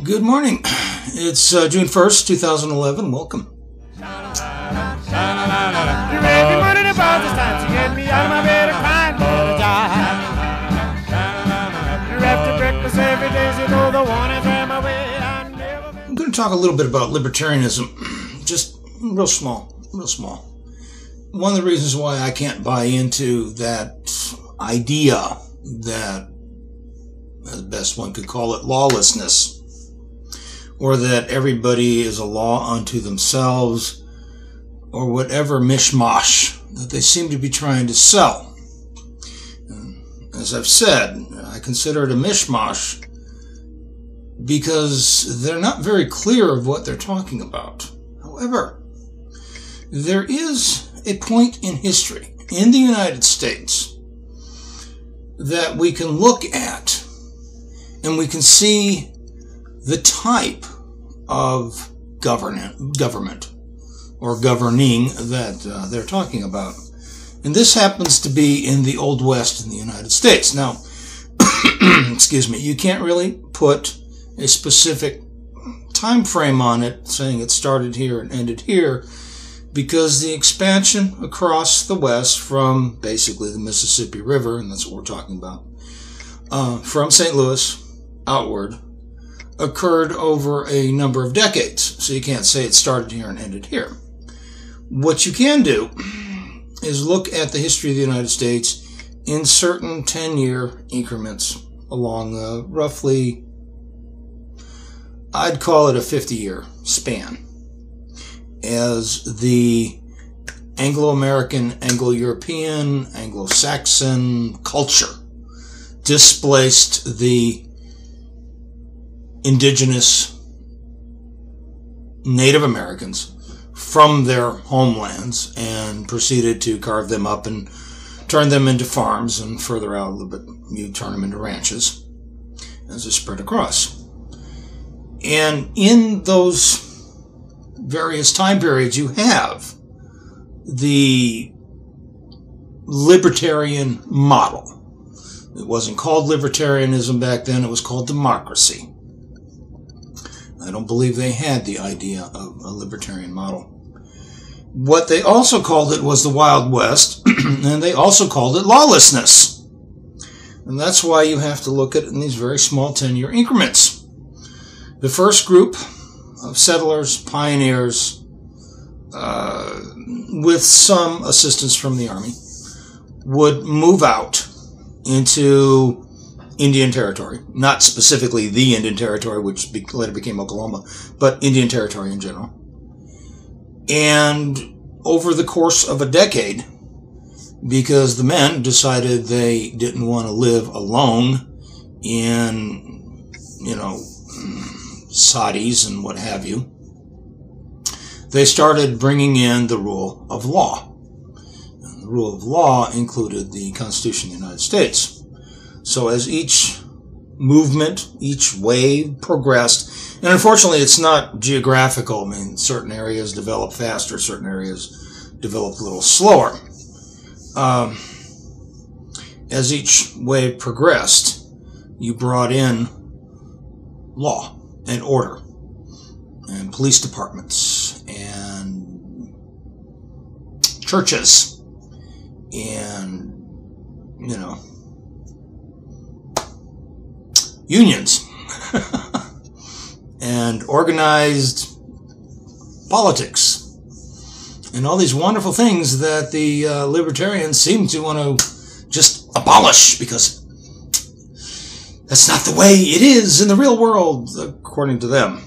Good morning. It's June 1st, 2011. Welcome. You raise me money to buy this time to get me out of my bed and crying for a job. You're after breakfast every day, you know the one is in my way. I'm going to talk a little bit about libertarianism. Just real small. One of the reasons why I can't buy into that idea that, as best one could call it, lawlessness, or that everybody is a law unto themselves, or whatever mishmash that they seem to be trying to sell. As I've said, I consider it a mishmash because they're not very clear of what they're talking about. However, there is a point in history in the United States that we can look at and we can see the type of government or governing that they're talking about. And this happens to be in the Old West in the United States. Now, excuse me, you can't really put a specific time frame on it, saying it started here and ended here, because the expansion across the West from basically the Mississippi River, and that's what we're talking about, from St. Louis outward, occurred over a number of decades. So you can't say it started here and ended here. What you can do is look at the history of the United States in certain 10-year increments along roughly, I'd call it a 50-year span, as the Anglo-American, Anglo-European, Anglo-Saxon culture displaced the indigenous Native Americans from their homelands and proceeded to carve them up and turn them into farms, and further out a little bit, you turn them into ranches as they spread across. And in those various time periods, you have the libertarian model. It wasn't called libertarianism back then, it was called democracy. I don't believe they had the idea of a libertarian model. What they also called it was the Wild West, and they also called it lawlessness. And that's why you have to look at it in these very small 10-year increments. The first group of settlers, pioneers, with some assistance from the army, would move out into Indian Territory, not specifically the Indian Territory, which later became Oklahoma, but Indian Territory in general. And over the course of a decade, because the men decided they didn't want to live alone in, Saudis and what have you, they started bringing in the rule of law. And the rule of law included the Constitution of the United States. So as each movement, each wave progressed, and unfortunately it's not geographical. I mean, certain areas develop faster, certain areas develop a little slower. As each wave progressed, you brought in law and order and police departments and churches and, unions and organized politics and all these wonderful things that the libertarians seem to want to just abolish because that's not the way it is in the real world, according to them.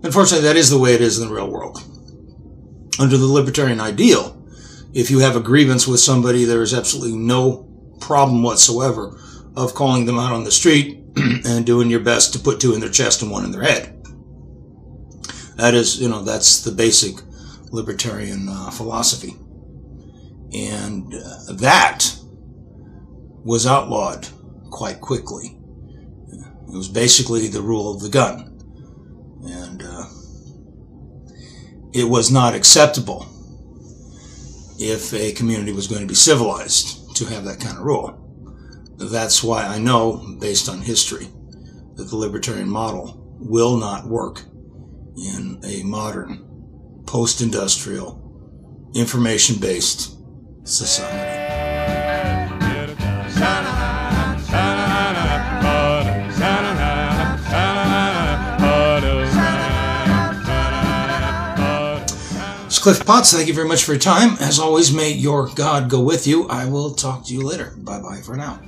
Unfortunately, that is the way it is in the real world. Under the libertarian ideal, if you have a grievance with somebody, there is absolutely no problem whatsoever of calling them out on the street and doing your best to put two in their chest and one in their head. That is, that's the basic libertarian philosophy. And that was outlawed quite quickly. It was basically the rule of the gun. And it was not acceptable if a community was going to be civilized to have that kind of rule. That's why I know, based on history, that the libertarian model will not work in a modern, post-industrial, information-based society. It's Cliff Potts. Thank you very much for your time. As always, may your God go with you. I will talk to you later. Bye-bye for now.